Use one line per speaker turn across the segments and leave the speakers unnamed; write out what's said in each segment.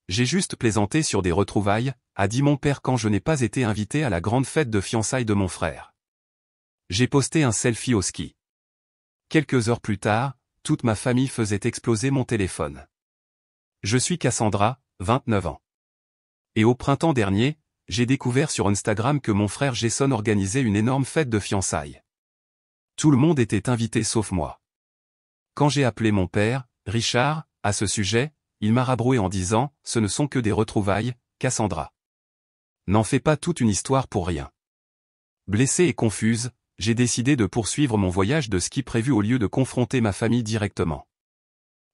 J'ai juste plaisanté sur des retrouvailles, a dit mon père quand je n'ai pas été invité à la grande fête de fiançailles de mon frère. J'ai posté un selfie au ski. Quelques heures plus tard, toute ma famille faisait exploser mon téléphone. Je suis Cassandra, 29 ans. Et au printemps dernier, j'ai découvert sur Instagram que mon frère Jason organisait une énorme fête de fiançailles. Tout le monde était invité sauf moi. Quand j'ai appelé mon père, Richard, à ce sujet, il m'a rabroué en disant « Ce ne sont que des retrouvailles, Cassandra. N'en fais pas toute une histoire pour rien. » Blessée et confuse, j'ai décidé de poursuivre mon voyage de ski prévu au lieu de confronter ma famille directement.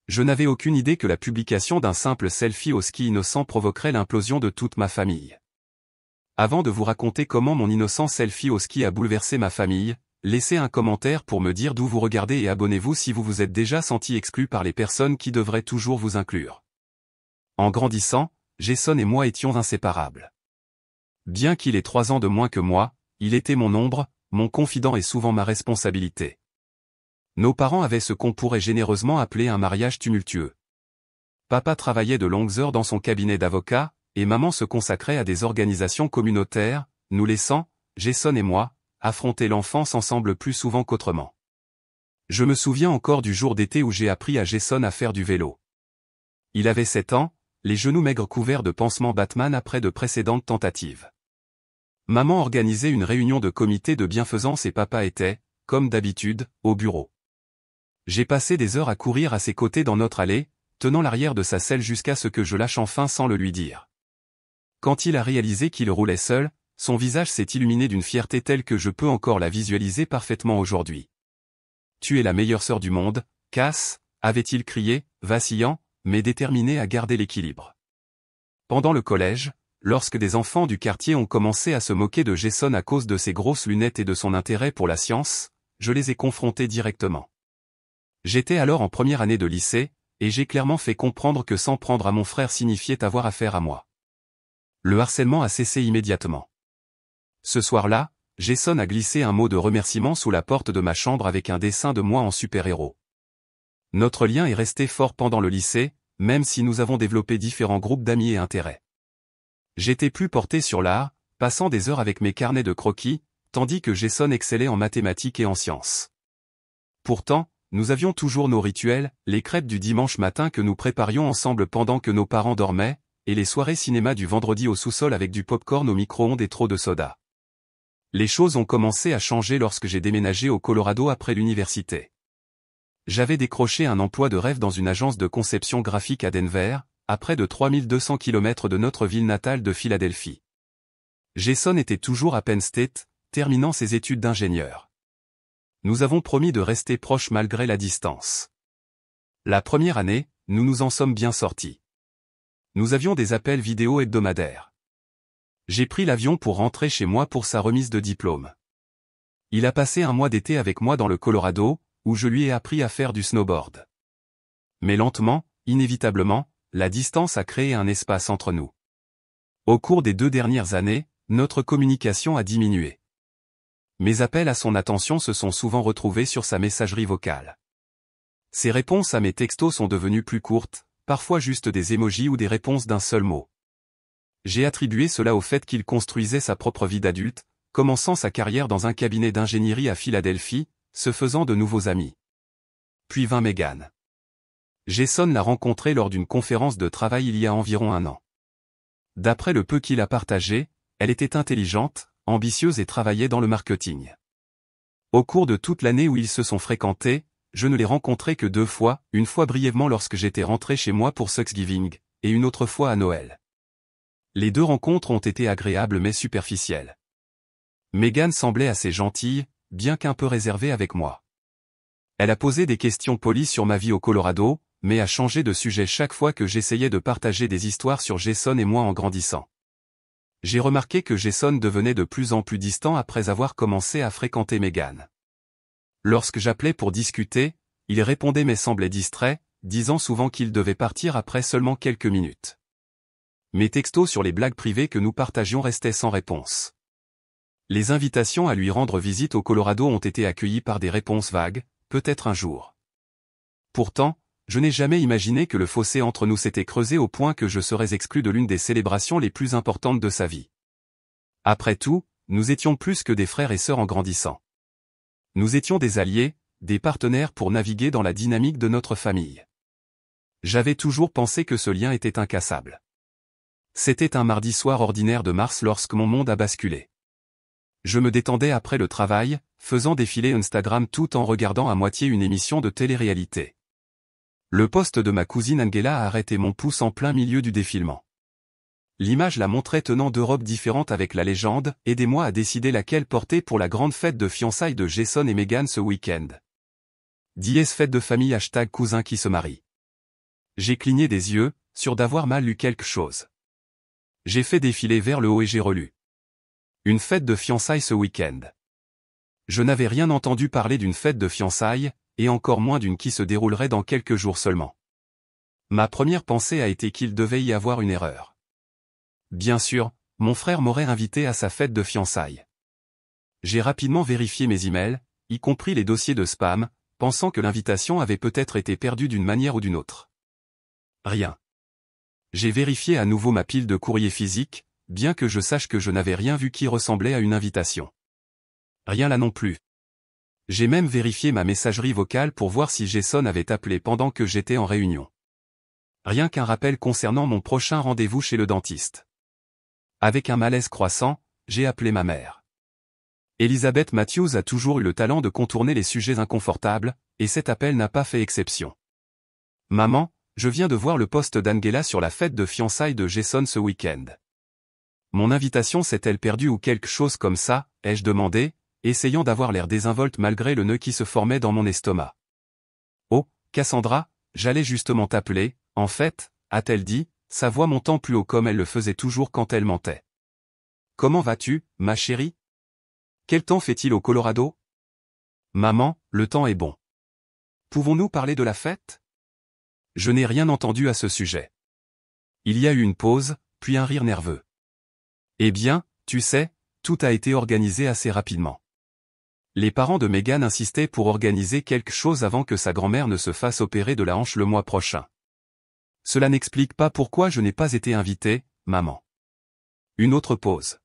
Je n'avais aucune idée que la publication d'un simple selfie au ski innocent provoquerait l'implosion de toute ma famille. Avant de vous raconter comment mon innocent selfie au ski a bouleversé ma famille, laissez un commentaire pour me dire d'où vous regardez et abonnez-vous si vous vous êtes déjà senti exclu par les personnes qui devraient toujours vous inclure. En grandissant, Jason et moi étions inséparables. Bien qu'il ait 3 ans de moins que moi, il était mon ombre, mon confident et souvent ma responsabilité. Nos parents avaient ce qu'on pourrait généreusement appeler un mariage tumultueux. Papa travaillait de longues heures dans son cabinet d'avocat, et maman se consacrait à des organisations communautaires, nous laissant, Jason et moi, affronter l'enfance ensemble plus souvent qu'autrement. Je me souviens encore du jour d'été où j'ai appris à Jason à faire du vélo. Il avait 7 ans, les genoux maigres couverts de pansements Batman après de précédentes tentatives. Maman organisait une réunion de comité de bienfaisance et papa était, comme d'habitude, au bureau. J'ai passé des heures à courir à ses côtés dans notre allée, tenant l'arrière de sa selle jusqu'à ce que je lâche enfin sans le lui dire. Quand il a réalisé qu'il roulait seul, son visage s'est illuminé d'une fierté telle que je peux encore la visualiser parfaitement aujourd'hui. « Tu es la meilleure sœur du monde, Cass », avait-il crié, vacillant, mais déterminé à garder l'équilibre. Pendant le collège, lorsque des enfants du quartier ont commencé à se moquer de Jason à cause de ses grosses lunettes et de son intérêt pour la science, je les ai confrontés directement. J'étais alors en première année de lycée, et j'ai clairement fait comprendre que s'en prendre à mon frère signifiait avoir affaire à moi. Le harcèlement a cessé immédiatement. Ce soir-là, Jason a glissé un mot de remerciement sous la porte de ma chambre avec un dessin de moi en super-héros. Notre lien est resté fort pendant le lycée, même si nous avons développé différents groupes d'amis et intérêts. J'étais plus porté sur l'art, passant des heures avec mes carnets de croquis, tandis que Jason excellait en mathématiques et en sciences. Pourtant, nous avions toujours nos rituels, les crêpes du dimanche matin que nous préparions ensemble pendant que nos parents dormaient, et les soirées cinéma du vendredi au sous-sol avec du pop-corn au micro-ondes et trop de soda. Les choses ont commencé à changer lorsque j'ai déménagé au Colorado après l'université. J'avais décroché un emploi de rêve dans une agence de conception graphique à Denver, à près de 3200 km de notre ville natale de Philadelphie. Jason était toujours à Penn State, terminant ses études d'ingénieur. Nous avons promis de rester proches malgré la distance. La première année, nous nous en sommes bien sortis. Nous avions des appels vidéo hebdomadaires. J'ai pris l'avion pour rentrer chez moi pour sa remise de diplôme. Il a passé un mois d'été avec moi dans le Colorado, où je lui ai appris à faire du snowboard. Mais lentement, inévitablement, la distance a créé un espace entre nous. Au cours des 2 dernières années, notre communication a diminué. Mes appels à son attention se sont souvent retrouvés sur sa messagerie vocale. Ses réponses à mes textos sont devenues plus courtes, parfois juste des emojis ou des réponses d'un seul mot. J'ai attribué cela au fait qu'il construisait sa propre vie d'adulte, commençant sa carrière dans un cabinet d'ingénierie à Philadelphie, se faisant de nouveaux amis. Puis vint Megan. Jason l'a rencontrée lors d'une conférence de travail il y a environ 1 an. D'après le peu qu'il a partagé, elle était intelligente, ambitieuse et travaillait dans le marketing. Au cours de toute l'année où ils se sont fréquentés, je ne l'ai rencontrée que 2 fois, une fois brièvement lorsque j'étais rentré chez moi pour Thanksgiving, et une autre fois à Noël. Les 2 rencontres ont été agréables mais superficielles. Megan semblait assez gentille, bien qu'un peu réservée avec moi. Elle a posé des questions polies sur ma vie au Colorado, mais a changé de sujet chaque fois que j'essayais de partager des histoires sur Jason et moi en grandissant. J'ai remarqué que Jason devenait de plus en plus distant après avoir commencé à fréquenter Megan. Lorsque j'appelais pour discuter, il répondait mais semblait distrait, disant souvent qu'il devait partir après seulement quelques minutes. Mes textos sur les blagues privées que nous partagions restaient sans réponse. Les invitations à lui rendre visite au Colorado ont été accueillies par des réponses vagues, peut-être un jour. Pourtant, je n'ai jamais imaginé que le fossé entre nous s'était creusé au point que je serais exclu de l'une des célébrations les plus importantes de sa vie. Après tout, nous étions plus que des frères et sœurs en grandissant. Nous étions des alliés, des partenaires pour naviguer dans la dynamique de notre famille. J'avais toujours pensé que ce lien était incassable. C'était un mardi soir ordinaire de mars lorsque mon monde a basculé. Je me détendais après le travail, faisant défiler Instagram tout en regardant à moitié une émission de télé-réalité. Le post de ma cousine Angela a arrêté mon pouce en plein milieu du défilement. L'image la montrait tenant deux robes différentes avec la légende « Aidez-moi à décider laquelle porter pour la grande fête de fiançailles de Jason et Meghan ce week-end. Dies fête de famille # cousin qui se marie. J'ai cligné des yeux, sûr d'avoir mal lu quelque chose. J'ai fait défiler vers le haut et j'ai relu. Une fête de fiançailles ce week-end. Je n'avais rien entendu parler d'une fête de fiançailles, et encore moins d'une qui se déroulerait dans quelques jours seulement. Ma première pensée a été qu'il devait y avoir une erreur. Bien sûr, mon frère m'aurait invité à sa fête de fiançailles. J'ai rapidement vérifié mes emails, y compris les dossiers de spam, pensant que l'invitation avait peut-être été perdue d'une manière ou d'une autre. Rien. J'ai vérifié à nouveau ma pile de courrier physique, bien que je sache que je n'avais rien vu qui ressemblait à une invitation. Rien là non plus. J'ai même vérifié ma messagerie vocale pour voir si Jason avait appelé pendant que j'étais en réunion. Rien qu'un rappel concernant mon prochain rendez-vous chez le dentiste. Avec un malaise croissant, j'ai appelé ma mère. Elizabeth Matthews a toujours eu le talent de contourner les sujets inconfortables, et cet appel n'a pas fait exception. Maman, je viens de voir le post d'Angela sur la fête de fiançailles de Jason ce week-end. Mon invitation s'est-elle perdue ou quelque chose comme ça, ai-je demandé, essayant d'avoir l'air désinvolte malgré le nœud qui se formait dans mon estomac. Oh, Cassandra, j'allais justement t'appeler, en fait, a-t-elle dit, sa voix montant plus haut comme elle le faisait toujours quand elle mentait. Comment vas-tu, ma chérie? Quel temps fait-il au Colorado? Maman, le temps est bon. Pouvons-nous parler de la fête? Je n'ai rien entendu à ce sujet. Il y a eu une pause, puis un rire nerveux. Eh bien, tu sais, tout a été organisé assez rapidement. Les parents de Meghan insistaient pour organiser quelque chose avant que sa grand-mère ne se fasse opérer de la hanche le mois prochain. Cela n'explique pas pourquoi je n'ai pas été invité, maman. Une autre pause.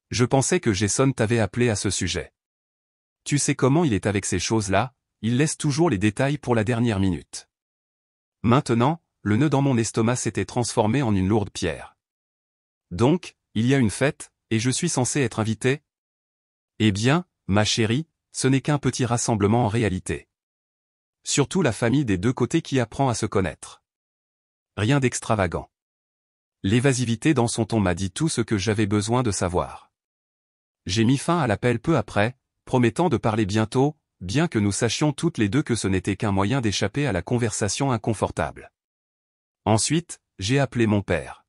Je pensais que Jason t'avait appelé à ce sujet. Tu sais comment il est avec ces choses-là, il laisse toujours les détails pour la dernière minute. Maintenant, le nœud dans mon estomac s'était transformé en une lourde pierre. Donc, il y a une fête, et je suis censé être invité? Eh bien, ma chérie, ce n'est qu'un petit rassemblement en réalité. Surtout la famille des deux côtés qui apprend à se connaître. Rien d'extravagant. L'évasivité dans son ton m'a dit tout ce que j'avais besoin de savoir. J'ai mis fin à l'appel peu après, promettant de parler bientôt, bien que nous sachions toutes les deux que ce n'était qu'un moyen d'échapper à la conversation inconfortable. Ensuite, j'ai appelé mon père.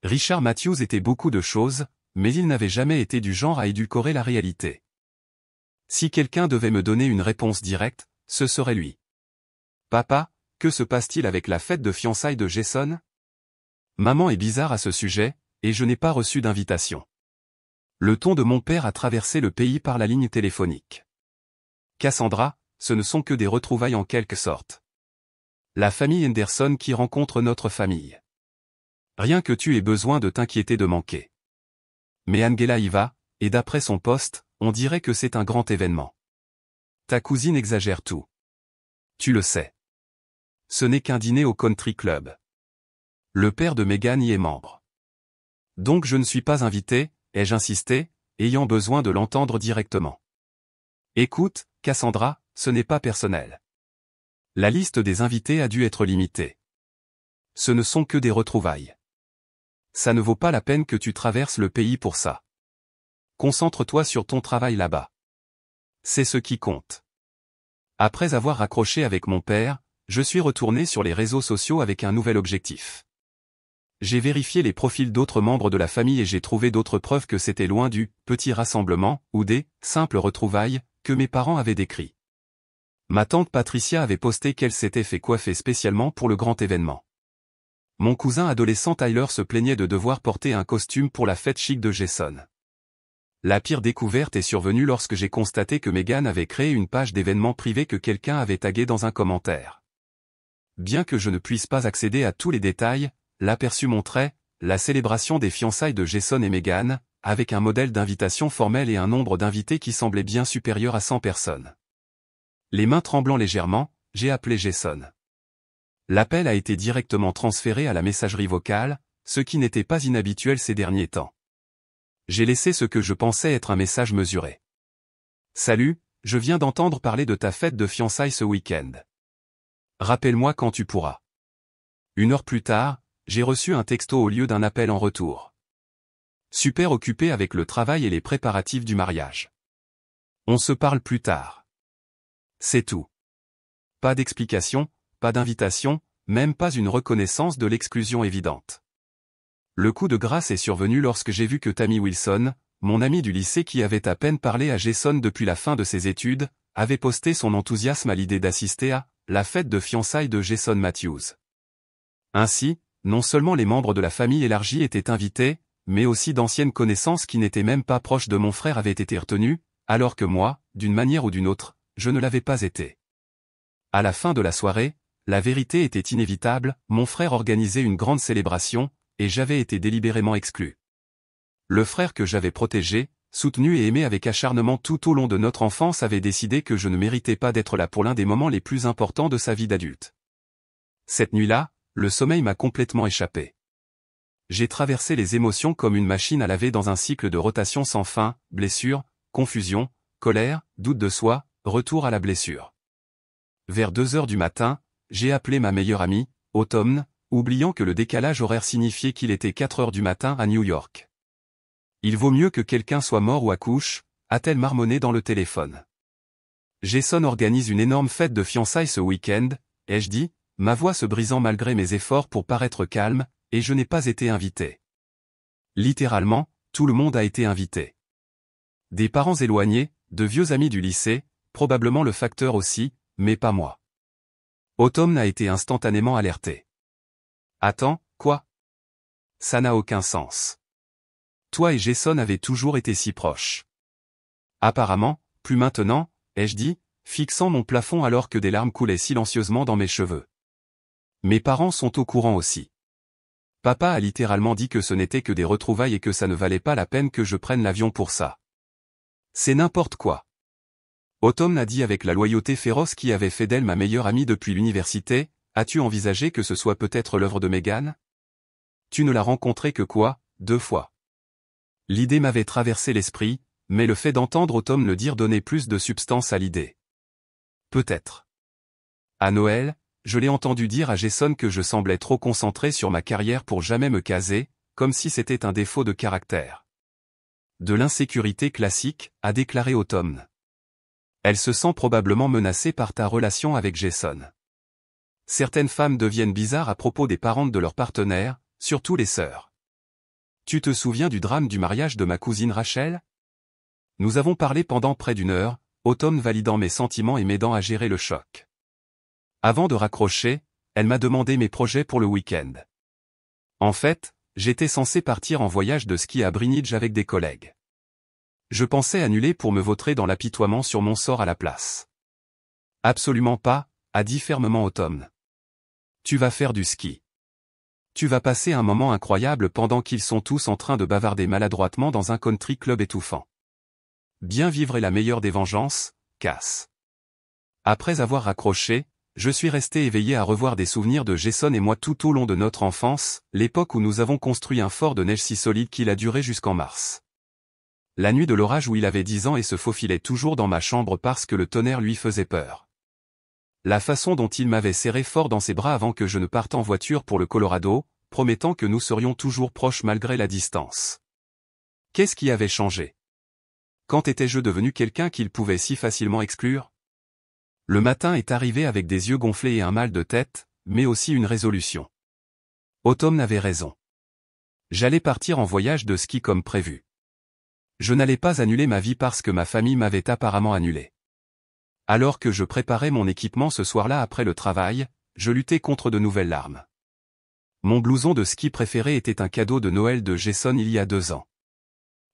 Richard Matthews était beaucoup de choses, mais il n'avait jamais été du genre à édulcorer la réalité. Si quelqu'un devait me donner une réponse directe, ce serait lui. Papa, que se passe-t-il avec la fête de fiançailles de Jason? Maman est bizarre à ce sujet, et je n'ai pas reçu d'invitation. Le ton de mon père a traversé le pays par la ligne téléphonique. Cassandra, ce ne sont que des retrouvailles en quelque sorte. La famille Henderson qui rencontre notre famille. Rien que tu aies besoin de t'inquiéter de manquer. Mais Angela y va, et d'après son post, on dirait que c'est un grand événement. Ta cousine exagère tout. Tu le sais. Ce n'est qu'un dîner au country club. Le père de Meghan y est membre. Donc je ne suis pas invité, ai-je insisté, ayant besoin de l'entendre directement. Écoute, Cassandra, ce n'est pas personnel. La liste des invités a dû être limitée. Ce ne sont que des retrouvailles. Ça ne vaut pas la peine que tu traverses le pays pour ça. Concentre-toi sur ton travail là-bas. C'est ce qui compte. Après avoir raccroché avec mon père, je suis retourné sur les réseaux sociaux avec un nouvel objectif. J'ai vérifié les profils d'autres membres de la famille et j'ai trouvé d'autres preuves que c'était loin du « petit rassemblement » ou des « simples retrouvailles » que mes parents avaient décrits. Ma tante Patricia avait posté qu'elle s'était fait coiffer spécialement pour le grand événement. Mon cousin adolescent Tyler se plaignait de devoir porter un costume pour la fête chic de Jason. La pire découverte est survenue lorsque j'ai constaté que Meghan avait créé une page d'événements privés que quelqu'un avait tagué dans un commentaire. bien que je ne puisse pas accéder à tous les détails, l'aperçu montrait la célébration des fiançailles de Jason et Meghan, avec un modèle d'invitation formelle et un nombre d'invités qui semblait bien supérieur à 100 personnes. Les mains tremblant légèrement, j'ai appelé Jason. L'appel a été directement transféré à la messagerie vocale, ce qui n'était pas inhabituel ces derniers temps. J'ai laissé ce que je pensais être un message mesuré. Salut, je viens d'entendre parler de ta fête de fiançailles ce week-end. Rappelle-moi quand tu pourras. 1 heure plus tard, j'ai reçu un texto au lieu d'un appel en retour. Super occupé avec le travail et les préparatifs du mariage. On se parle plus tard. C'est tout. Pas d'explication, pas d'invitation, même pas une reconnaissance de l'exclusion évidente. Le coup de grâce est survenu lorsque j'ai vu que Tammy Wilson, mon ami du lycée qui avait à peine parlé à Jason depuis la fin de ses études, avait posté son enthousiasme à l'idée d'assister à la fête de fiançailles de Jason Matthews. Ainsi, non seulement les membres de la famille élargie étaient invités, mais aussi d'anciennes connaissances qui n'étaient même pas proches de mon frère avaient été retenues, alors que moi, d'une manière ou d'une autre, je ne l'avais pas été. À la fin de la soirée, la vérité était inévitable, mon frère organisait une grande célébration, et j'avais été délibérément exclu. Le frère que j'avais protégé, soutenu et aimé avec acharnement tout au long de notre enfance avait décidé que je ne méritais pas d'être là pour l'un des moments les plus importants de sa vie d'adulte. Cette nuit-là, le sommeil m'a complètement échappé. J'ai traversé les émotions comme une machine à laver dans un cycle de rotation sans fin, blessure, confusion, colère, doute de soi, retour à la blessure. Vers 2 heures du matin, j'ai appelé ma meilleure amie, Autumn, oubliant que le décalage horaire signifiait qu'il était 4 heures du matin à New York. Il vaut mieux que quelqu'un soit mort ou accouche, a-t-elle marmonné dans le téléphone. Jason organise une énorme fête de fiançailles ce week-end, ai-je dit, ma voix se brisant malgré mes efforts pour paraître calme, et je n'ai pas été invité. Littéralement, tout le monde a été invité. Des parents éloignés, de vieux amis du lycée, probablement le facteur aussi, mais pas moi. Autumn a été instantanément alerté. Attends, quoi? Ça n'a aucun sens. Toi et Jason avez toujours été si proches. Apparemment, plus maintenant, ai-je dit, fixant mon plafond alors que des larmes coulaient silencieusement dans mes cheveux. Mes parents sont au courant aussi. Papa a littéralement dit que ce n'était que des retrouvailles et que ça ne valait pas la peine que je prenne l'avion pour ça. C'est n'importe quoi. Autumn a dit avec la loyauté féroce qui avait fait d'elle ma meilleure amie depuis l'université, as-tu envisagé que ce soit peut-être l'œuvre de Meghan? Tu ne l'as rencontrée que quoi, 2 fois. L'idée m'avait traversé l'esprit, mais le fait d'entendre Autumn le dire donnait plus de substance à l'idée. Peut-être. À Noël, je l'ai entendu dire à Jason que je semblais trop concentré sur ma carrière pour jamais me caser, comme si c'était un défaut de caractère. De l'insécurité classique, a déclaré Autumn. Elle se sent probablement menacée par ta relation avec Jason. Certaines femmes deviennent bizarres à propos des parentes de leurs partenaires, surtout les sœurs. Tu te souviens du drame du mariage de ma cousine Rachel? Nous avons parlé pendant près d'1 heure, Autumn validant mes sentiments et m'aidant à gérer le choc. Avant de raccrocher, elle m'a demandé mes projets pour le week-end. En fait, j'étais censé partir en voyage de ski à Greenwich avec des collègues. Je pensais annuler pour me vautrer dans l'apitoiement sur mon sort à la place. Absolument pas, a dit fermement Autumn. Tu vas faire du ski. Tu vas passer un moment incroyable pendant qu'ils sont tous en train de bavarder maladroitement dans un country club étouffant. Bien vivre est la meilleure des vengeances, Cass. Après avoir raccroché, je suis resté éveillé à revoir des souvenirs de Jason et moi tout au long de notre enfance, l'époque où nous avons construit un fort de neige si solide qu'il a duré jusqu'en mars. La nuit de l'orage où il avait 10 ans et se faufilait toujours dans ma chambre parce que le tonnerre lui faisait peur. La façon dont il m'avait serré fort dans ses bras avant que je ne parte en voiture pour le Colorado, promettant que nous serions toujours proches malgré la distance. Qu'est-ce qui avait changé? Quand étais-je devenu quelqu'un qu'il pouvait si facilement exclure? Le matin est arrivé avec des yeux gonflés et un mal de tête, mais aussi une résolution. Autumn avait raison. J'allais partir en voyage de ski comme prévu. Je n'allais pas annuler ma vie parce que ma famille m'avait apparemment annulé. Alors que je préparais mon équipement ce soir-là après le travail, je luttais contre de nouvelles larmes. Mon blouson de ski préféré était un cadeau de Noël de Jason il y a 2 ans.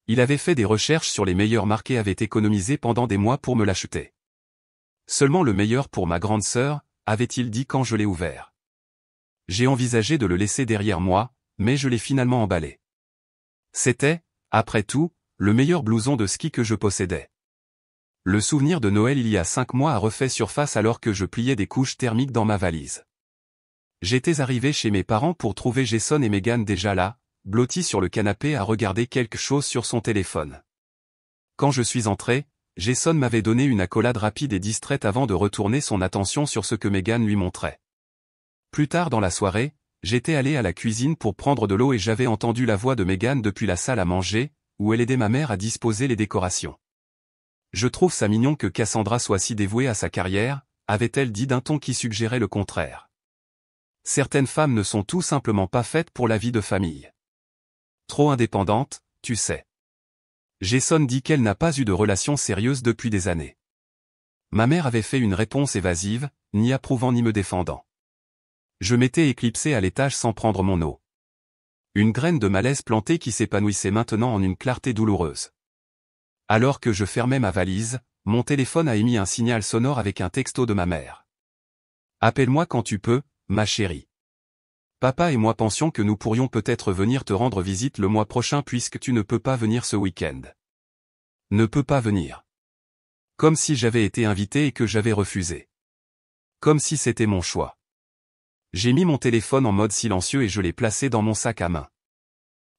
Il avait fait des recherches sur les meilleures marques et avait économisé pendant des mois pour me l'acheter. Seulement le meilleur pour ma grande sœur, avait-il dit quand je l'ai ouvert. J'ai envisagé de le laisser derrière moi, mais je l'ai finalement emballé. C'était, après tout, le meilleur blouson de ski que je possédais. Le souvenir de Noël il y a 5 mois a refait surface alors que je pliais des couches thermiques dans ma valise. J'étais arrivé chez mes parents pour trouver Jason et Megan déjà là, blottis sur le canapé à regarder quelque chose sur son téléphone. Quand je suis entré, Jason m'avait donné une accolade rapide et distraite avant de retourner son attention sur ce que Megan lui montrait. Plus tard dans la soirée, j'étais allé à la cuisine pour prendre de l'eau et j'avais entendu la voix de Megan depuis la salle à manger, où elle aidait ma mère à disposer les décorations. Je trouve ça mignon que Cassandra soit si dévouée à sa carrière, avait-elle dit d'un ton qui suggérait le contraire. Certaines femmes ne sont tout simplement pas faites pour la vie de famille. Trop indépendante, tu sais. Jason dit qu'elle n'a pas eu de relation sérieuse depuis des années. Ma mère avait fait une réponse évasive, ni approuvant ni me défendant. Je m'étais éclipsé à l'étage sans prendre mon eau. Une graine de malaise plantée qui s'épanouissait maintenant en une clarté douloureuse. Alors que je fermais ma valise, mon téléphone a émis un signal sonore avec un texto de ma mère. « Appelle-moi quand tu peux, ma chérie. Papa et moi pensions que nous pourrions peut-être venir te rendre visite le mois prochain puisque tu ne peux pas venir ce week-end. » Ne peux pas venir. Comme si j'avais été invité et que j'avais refusé. Comme si c'était mon choix. J'ai mis mon téléphone en mode silencieux et je l'ai placé dans mon sac à main.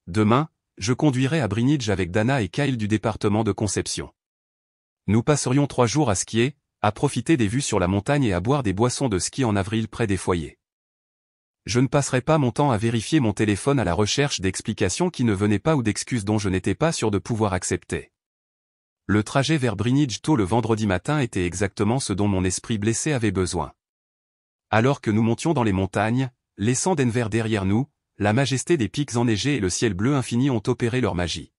Demain, je conduirai à Brinidge avec Dana et Kyle du département de Conception. Nous passerions 3 jours à skier, à profiter des vues sur la montagne et à boire des boissons de ski en avril près des foyers. Je ne passerai pas mon temps à vérifier mon téléphone à la recherche d'explications qui ne venaient pas ou d'excuses dont je n'étais pas sûr de pouvoir accepter. Le trajet vers Brinidge tôt le vendredi matin était exactement ce dont mon esprit blessé avait besoin. Alors que nous montions dans les montagnes, laissant Denver derrière nous, la majesté des pics enneigés et le ciel bleu infini ont opéré leur magie.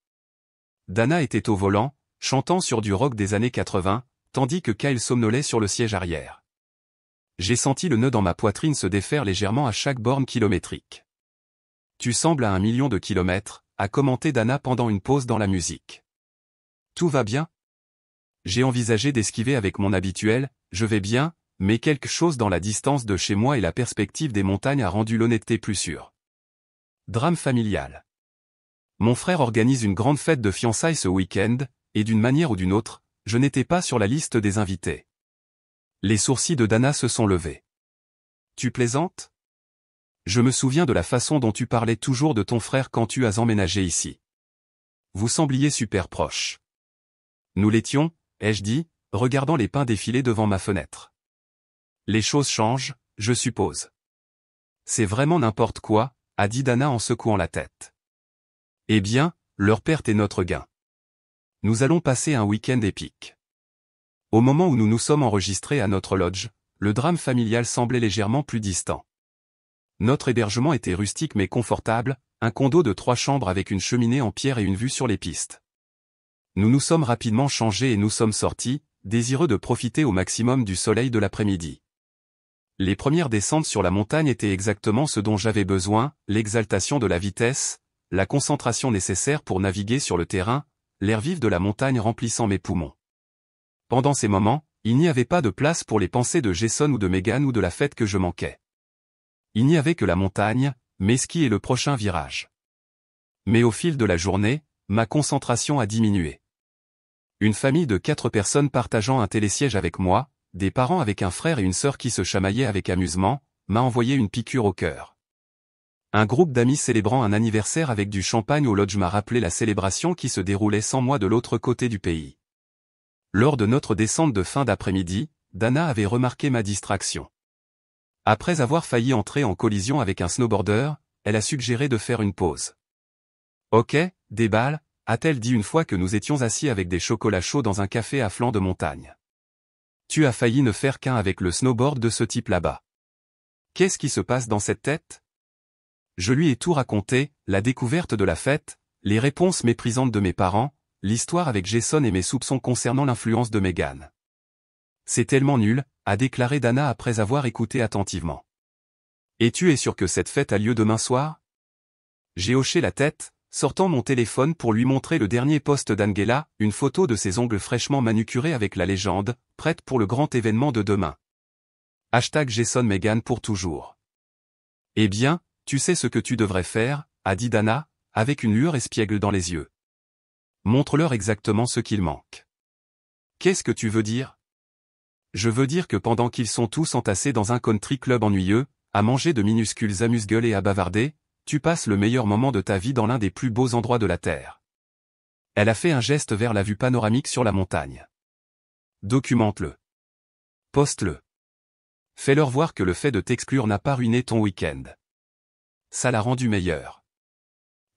Dana était au volant, chantant sur du rock des années 80, tandis que Kyle somnolait sur le siège arrière. J'ai senti le nœud dans ma poitrine se défaire légèrement à chaque borne kilométrique. « Tu sembles à 1 million de kilomètres », a commenté Dana pendant une pause dans la musique. « Tout va bien ?» J'ai envisagé d'esquiver avec mon habituel « je vais bien », mais quelque chose dans la distance de chez moi et la perspective des montagnes a rendu l'honnêteté plus sûre. Drame familial. Mon frère organise une grande fête de fiançailles ce week-end, et d'une manière ou d'une autre, je n'étais pas sur la liste des invités. Les sourcils de Dana se sont levés. « Tu plaisantes ? Je me souviens de la façon dont tu parlais toujours de ton frère quand tu as emménagé ici. Vous sembliez super proches. » Nous l'étions, ai-je dit, regardant les pins défiler devant ma fenêtre. Les choses changent, je suppose. C'est vraiment n'importe quoi, a dit Dana en secouant la tête. Eh bien, leur perte est notre gain. Nous allons passer un week-end épique. Au moment où nous nous sommes enregistrés à notre lodge, le drame familial semblait légèrement plus distant. Notre hébergement était rustique mais confortable, un condo de 3 chambres avec une cheminée en pierre et une vue sur les pistes. Nous nous sommes rapidement changés et nous sommes sortis, désireux de profiter au maximum du soleil de l'après-midi. Les premières descentes sur la montagne étaient exactement ce dont j'avais besoin, l'exaltation de la vitesse, la concentration nécessaire pour naviguer sur le terrain, l'air vif de la montagne remplissant mes poumons. Pendant ces moments, il n'y avait pas de place pour les pensées de Jason ou de Megan ou de la fête que je manquais. Il n'y avait que la montagne, mes skis et le prochain virage. Mais au fil de la journée, ma concentration a diminué. Une famille de 4 personnes partageant un télésiège avec moi, des parents avec un frère et une sœur qui se chamaillaient avec amusement, m'a envoyé une piqûre au cœur. Un groupe d'amis célébrant un anniversaire avec du champagne au lodge m'a rappelé la célébration qui se déroulait sans moi de l'autre côté du pays. Lors de notre descente de fin d'après-midi, Dana avait remarqué ma distraction. Après avoir failli entrer en collision avec un snowboarder, elle a suggéré de faire une pause. « Ok, déballe », a-t-elle dit une fois que nous étions assis avec des chocolats chauds dans un café à flanc de montagne. Tu as failli ne faire qu'un avec le snowboard de ce type là-bas. Qu'est-ce qui se passe dans cette tête ? Je lui ai tout raconté, la découverte de la fête, les réponses méprisantes de mes parents, l'histoire avec Jason et mes soupçons concernant l'influence de Megan. C'est tellement nul, a déclaré Dana après avoir écouté attentivement. Et tu es sûr que cette fête a lieu demain soir ? J'ai hoché la tête, sortant mon téléphone pour lui montrer le dernier post d'Angela, une photo de ses ongles fraîchement manucurés avec la légende, prête pour le grand événement de demain. #JasonMegan pour toujours. Eh bien, tu sais ce que tu devrais faire, a dit Dana, avec une lueur espiègle dans les yeux. Montre-leur exactement ce qu'il manque. Qu'est-ce que tu veux dire? Je veux dire que pendant qu'ils sont tous entassés dans un country club ennuyeux, à manger de minuscules amuse-gueules et à bavarder, tu passes le meilleur moment de ta vie dans l'un des plus beaux endroits de la Terre. Elle a fait un geste vers la vue panoramique sur la montagne. Documente-le. Poste-le. Fais-leur voir que le fait de t'exclure n'a pas ruiné ton week-end. Ça l'a rendu meilleur.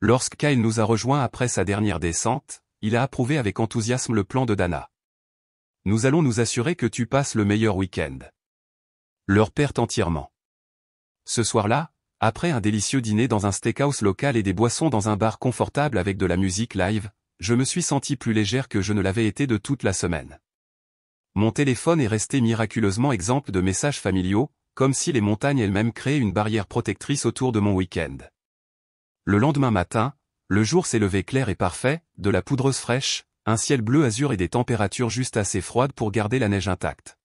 Lorsque Kyle nous a rejoints après sa dernière descente, il a approuvé avec enthousiasme le plan de Dana. Nous allons nous assurer que tu passes le meilleur week-end. Leur perte entièrement. Ce soir-là, après un délicieux dîner dans un steakhouse local et des boissons dans un bar confortable avec de la musique live, je me suis senti plus légère que je ne l'avais été de toute la semaine. Mon téléphone est resté miraculeusement exempt de messages familiaux, comme si les montagnes elles-mêmes créaient une barrière protectrice autour de mon week-end. Le lendemain matin, le jour s'est levé clair et parfait, de la poudreuse fraîche, un ciel bleu azur et des températures juste assez froides pour garder la neige intacte.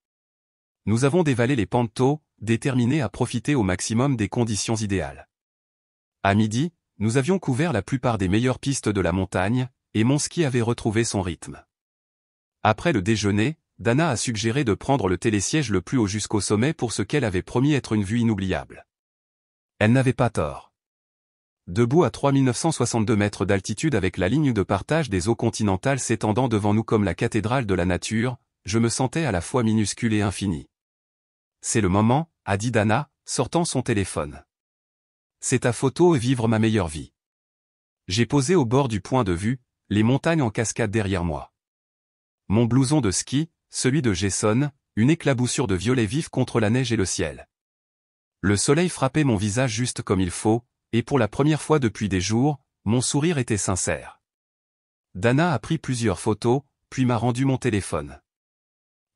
Nous avons dévalé les pentes tôt, déterminés à profiter au maximum des conditions idéales. À midi, nous avions couvert la plupart des meilleures pistes de la montagne, et mon ski avait retrouvé son rythme. Après le déjeuner, Dana a suggéré de prendre le télésiège le plus haut jusqu'au sommet pour ce qu'elle avait promis être une vue inoubliable. Elle n'avait pas tort. Debout à 3962 mètres d'altitude avec la ligne de partage des eaux continentales s'étendant devant nous comme la cathédrale de la nature, je me sentais à la fois minuscule et infini. C'est le moment, a dit Dana, sortant son téléphone. C'est ta photo et vivre ma meilleure vie. J'ai posé au bord du point de vue, les montagnes en cascade derrière moi. Mon blouson de ski, celui de Jason, une éclaboussure de violet vif contre la neige et le ciel. Le soleil frappait mon visage juste comme il faut, et pour la première fois depuis des jours, mon sourire était sincère. Dana a pris plusieurs photos, puis m'a rendu mon téléphone.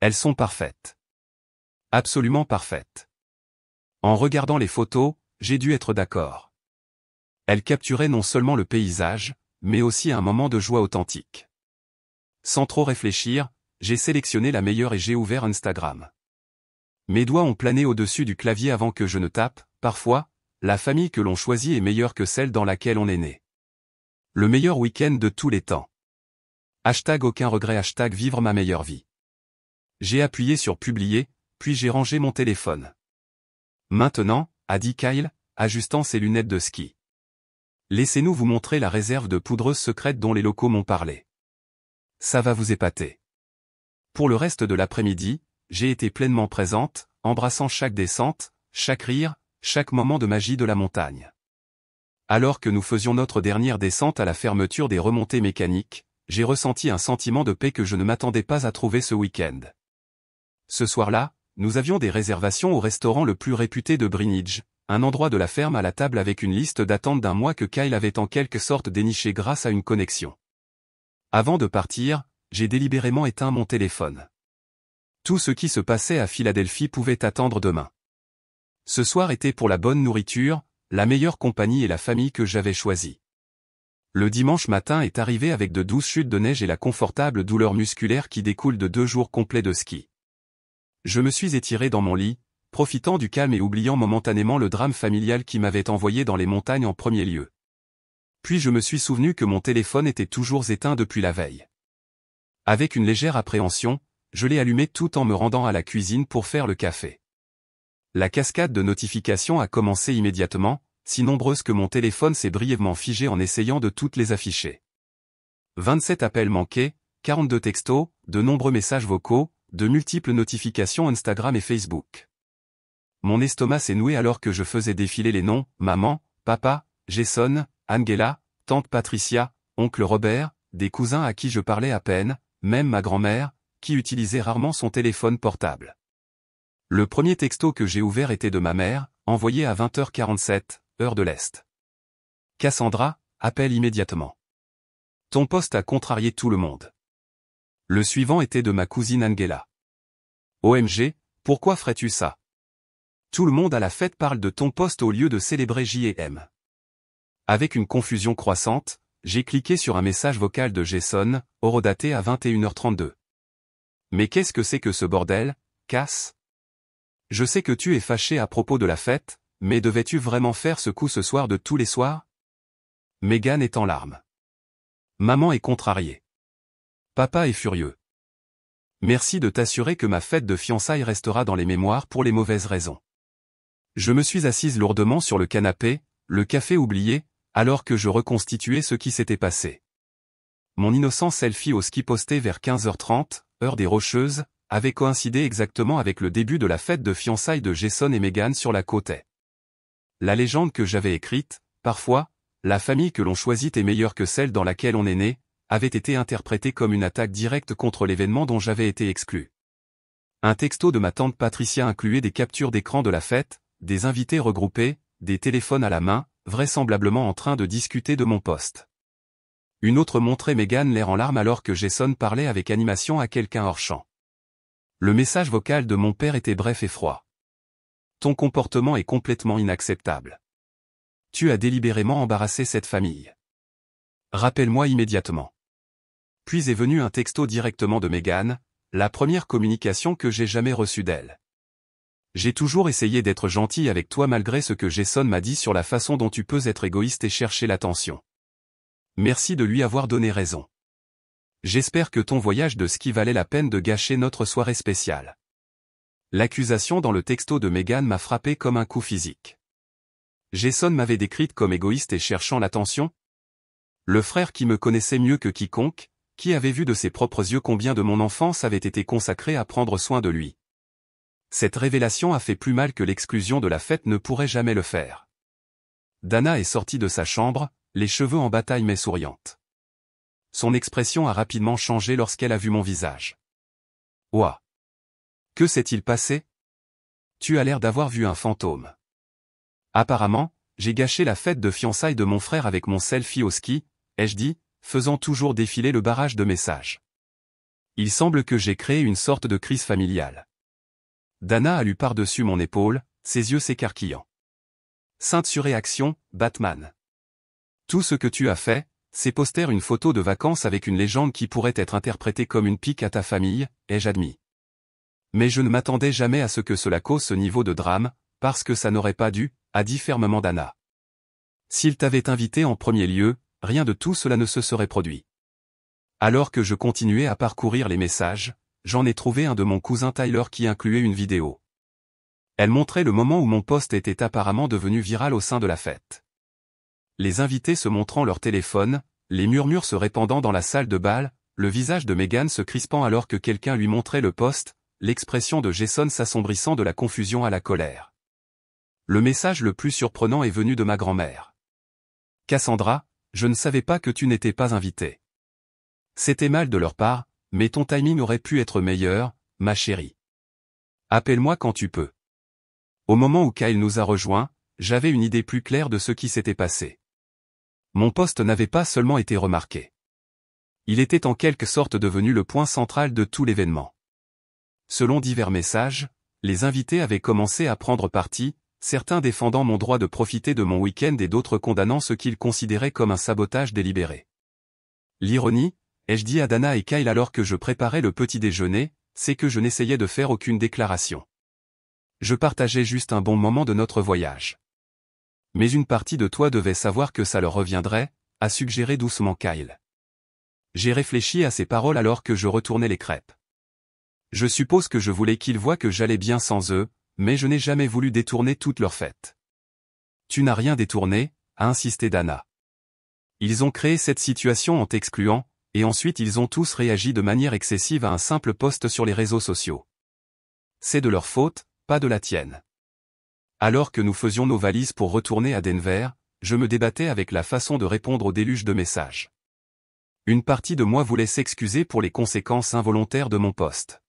Elles sont parfaites. Absolument parfaites. En regardant les photos, j'ai dû être d'accord. Elles capturaient non seulement le paysage, mais aussi un moment de joie authentique. Sans trop réfléchir, j'ai sélectionné la meilleure et j'ai ouvert Instagram. Mes doigts ont plané au-dessus du clavier avant que je ne tape, parfois, la famille que l'on choisit est meilleure que celle dans laquelle on est né. Le meilleur week-end de tous les temps. Hashtag aucun regret hashtag vivre ma meilleure vie. J'ai appuyé sur publier, puis j'ai rangé mon téléphone. Maintenant, a dit Kyle, ajustant ses lunettes de ski. Laissez-nous vous montrer la réserve de poudreuse secrète dont les locaux m'ont parlé. Ça va vous épater. Pour le reste de l'après-midi, j'ai été pleinement présente, embrassant chaque descente, chaque rire, chaque moment de magie de la montagne. Alors que nous faisions notre dernière descente à la fermeture des remontées mécaniques, j'ai ressenti un sentiment de paix que je ne m'attendais pas à trouver ce week-end. Ce soir-là, nous avions des réservations au restaurant le plus réputé de Greenwich, un endroit de la ferme à la table avec une liste d'attente d'un mois que Kyle avait en quelque sorte déniché grâce à une connexion. Avant de partir, j'ai délibérément éteint mon téléphone. Tout ce qui se passait à Philadelphie pouvait attendre demain. Ce soir était pour la bonne nourriture, la meilleure compagnie et la famille que j'avais choisie. Le dimanche matin est arrivé avec de douces chutes de neige et la confortable douleur musculaire qui découle de 2 jours complets de ski. Je me suis étiré dans mon lit, profitant du calme et oubliant momentanément le drame familial qui m'avait envoyé dans les montagnes en premier lieu. Puis je me suis souvenu que mon téléphone était toujours éteint depuis la veille. Avec une légère appréhension, je l'ai allumé tout en me rendant à la cuisine pour faire le café. La cascade de notifications a commencé immédiatement, si nombreuse que mon téléphone s'est brièvement figé en essayant de toutes les afficher. 27 appels manqués, 42 textos, de nombreux messages vocaux, de multiples notifications Instagram et Facebook. Mon estomac s'est noué alors que je faisais défiler les noms, maman, papa, Jason, Angela, tante Patricia, oncle Robert, des cousins à qui je parlais à peine, même ma grand-mère, qui utilisait rarement son téléphone portable. Le premier texto que j'ai ouvert était de ma mère, envoyé à 20h47, heure de l'Est. Cassandra, appelle immédiatement. Ton poste a contrarié tout le monde. Le suivant était de ma cousine Angela. OMG, pourquoi ferais-tu ça? Tout le monde à la fête parle de ton poste au lieu de célébrer J&M. Avec une confusion croissante, j'ai cliqué sur un message vocal de Jason, horodaté à 21h32. Mais qu'est-ce que c'est que ce bordel, Cass? Je sais que tu es fâché à propos de la fête, mais devais-tu vraiment faire ce coup ce soir de tous les soirs? Meghan est en larmes. Maman est contrariée. Papa est furieux. Merci de t'assurer que ma fête de fiançailles restera dans les mémoires pour les mauvaises raisons. Je me suis assise lourdement sur le canapé, le café oublié, alors que je reconstituais ce qui s'était passé. Mon innocent selfie au ski posté vers 15h30, heure des Rocheuses, avait coïncidé exactement avec le début de la fête de fiançailles de Jason et Meghan sur la côte est. La légende que j'avais écrite, parfois, la famille que l'on choisit est meilleure que celle dans laquelle on est né, avait été interprétée comme une attaque directe contre l'événement dont j'avais été exclu. Un texto de ma tante Patricia incluait des captures d'écran de la fête, des invités regroupés, des téléphones à la main, vraisemblablement en train de discuter de mon poste. Une autre montrait Meghan l'air en larmes alors que Jason parlait avec animation à quelqu'un hors champ. Le message vocal de mon père était bref et froid. Ton comportement est complètement inacceptable. Tu as délibérément embarrassé cette famille. Rappelle-moi immédiatement. Puis est venu un texto directement de Meghan, la première communication que j'ai jamais reçue d'elle. J'ai toujours essayé d'être gentil avec toi malgré ce que Jason m'a dit sur la façon dont tu peux être égoïste et chercher l'attention. Merci de lui avoir donné raison. J'espère que ton voyage de ski valait la peine de gâcher notre soirée spéciale. L'accusation dans le texto de Meghan m'a frappé comme un coup physique. Jason m'avait décrite comme égoïste et cherchant l'attention. Le frère qui me connaissait mieux que quiconque, qui avait vu de ses propres yeux combien de mon enfance avait été consacrée à prendre soin de lui. Cette révélation a fait plus mal que l'exclusion de la fête ne pourrait jamais le faire. Dana est sortie de sa chambre, les cheveux en bataille mais souriante. Son expression a rapidement changé lorsqu'elle a vu mon visage. Ouah! Que s'est-il passé? Tu as l'air d'avoir vu un fantôme. Apparemment, j'ai gâché la fête de fiançailles de mon frère avec mon selfie au ski, ai-je dit, faisant toujours défiler le barrage de messages. Il semble que j'ai créé une sorte de crise familiale. Dana a lu par-dessus mon épaule, ses yeux s'écarquillant. Sainte surréaction, Batman. Tout ce que tu as fait, c'est poster une photo de vacances avec une légende qui pourrait être interprétée comme une pique à ta famille, ai-je admis. Mais je ne m'attendais jamais à ce que cela cause ce niveau de drame, parce que ça n'aurait pas dû, a dit fermement Dana. S'il t'avait invité en premier lieu, rien de tout cela ne se serait produit. Alors que je continuais à parcourir les messages, j'en ai trouvé un de mon cousin Tyler qui incluait une vidéo. Elle montrait le moment où mon post était apparemment devenu viral au sein de la fête. Les invités se montrant leur téléphone, les murmures se répandant dans la salle de bal, le visage de Meghan se crispant alors que quelqu'un lui montrait le post, l'expression de Jason s'assombrissant de la confusion à la colère. Le message le plus surprenant est venu de ma grand-mère. Cassandra, je ne savais pas que tu n'étais pas invitée. C'était mal de leur part, mais ton timing aurait pu être meilleur, ma chérie. Appelle-moi quand tu peux. Au moment où Kyle nous a rejoints, j'avais une idée plus claire de ce qui s'était passé. Mon poste n'avait pas seulement été remarqué. Il était en quelque sorte devenu le point central de tout l'événement. Selon divers messages, les invités avaient commencé à prendre parti, certains défendant mon droit de profiter de mon week-end et d'autres condamnant ce qu'ils considéraient comme un sabotage délibéré. L'ironie, ai-je dit à Dana et Kyle alors que je préparais le petit déjeuner, c'est que je n'essayais de faire aucune déclaration. Je partageais juste un bon moment de notre voyage. Mais une partie de toi devait savoir que ça leur reviendrait, a suggéré doucement Kyle. J'ai réfléchi à ces paroles alors que je retournais les crêpes. Je suppose que je voulais qu'ils voient que j'allais bien sans eux, mais je n'ai jamais voulu détourner toute leur fête. Tu n'as rien détourné, a insisté Dana. Ils ont créé cette situation en t'excluant, et ensuite ils ont tous réagi de manière excessive à un simple post sur les réseaux sociaux. C'est de leur faute, pas de la tienne. Alors que nous faisions nos valises pour retourner à Denver, je me débattais avec la façon de répondre au déluge de messages. Une partie de moi voulait s'excuser pour les conséquences involontaires de mon post.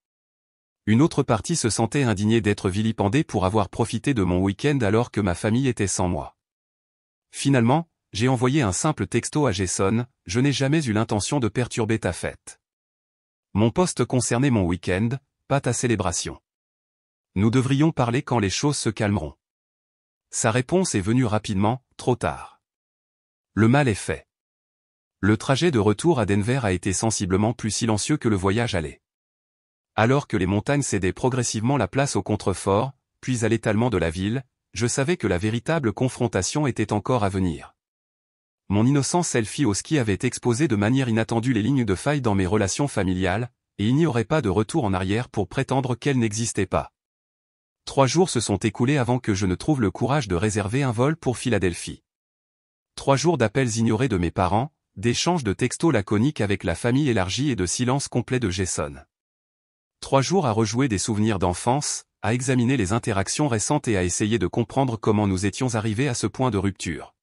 Une autre partie se sentait indignée d'être vilipendée pour avoir profité de mon week-end alors que ma famille était sans moi. Finalement, j'ai envoyé un simple texto à Jason, je n'ai jamais eu l'intention de perturber ta fête. Mon post concernait mon week-end, pas ta célébration. Nous devrions parler quand les choses se calmeront. Sa réponse est venue rapidement, trop tard. Le mal est fait. Le trajet de retour à Denver a été sensiblement plus silencieux que le voyage aller. Alors que les montagnes cédaient progressivement la place aux contreforts, puis à l'étalement de la ville, je savais que la véritable confrontation était encore à venir. Mon innocent selfie au ski avait exposé de manière inattendue les lignes de faille dans mes relations familiales, et il n'y aurait pas de retour en arrière pour prétendre qu'elles n'existaient pas. 3 jours se sont écoulés avant que je ne trouve le courage de réserver un vol pour Philadelphie. 3 jours d'appels ignorés de mes parents, d'échanges de textos laconiques avec la famille élargie et de silence complet de Jason. 3 jours à rejouer des souvenirs d'enfance, à examiner les interactions récentes et à essayer de comprendre comment nous étions arrivés à ce point de rupture.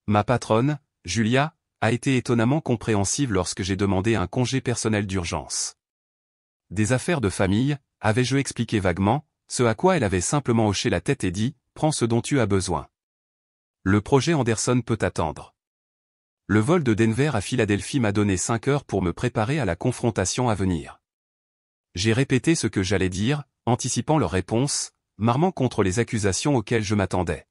Ma patronne, Julia, a été étonnamment compréhensive lorsque j'ai demandé un congé personnel d'urgence. Des affaires de famille, avais-je expliqué vaguement, ce à quoi elle avait simplement hoché la tête et dit, « Prends ce dont tu as besoin. Le projet Anderson peut attendre. » Le vol de Denver à Philadelphie m'a donné 5 heures pour me préparer à la confrontation à venir. J'ai répété ce que j'allais dire, anticipant leur réponse, m'armant contre les accusations auxquelles je m'attendais.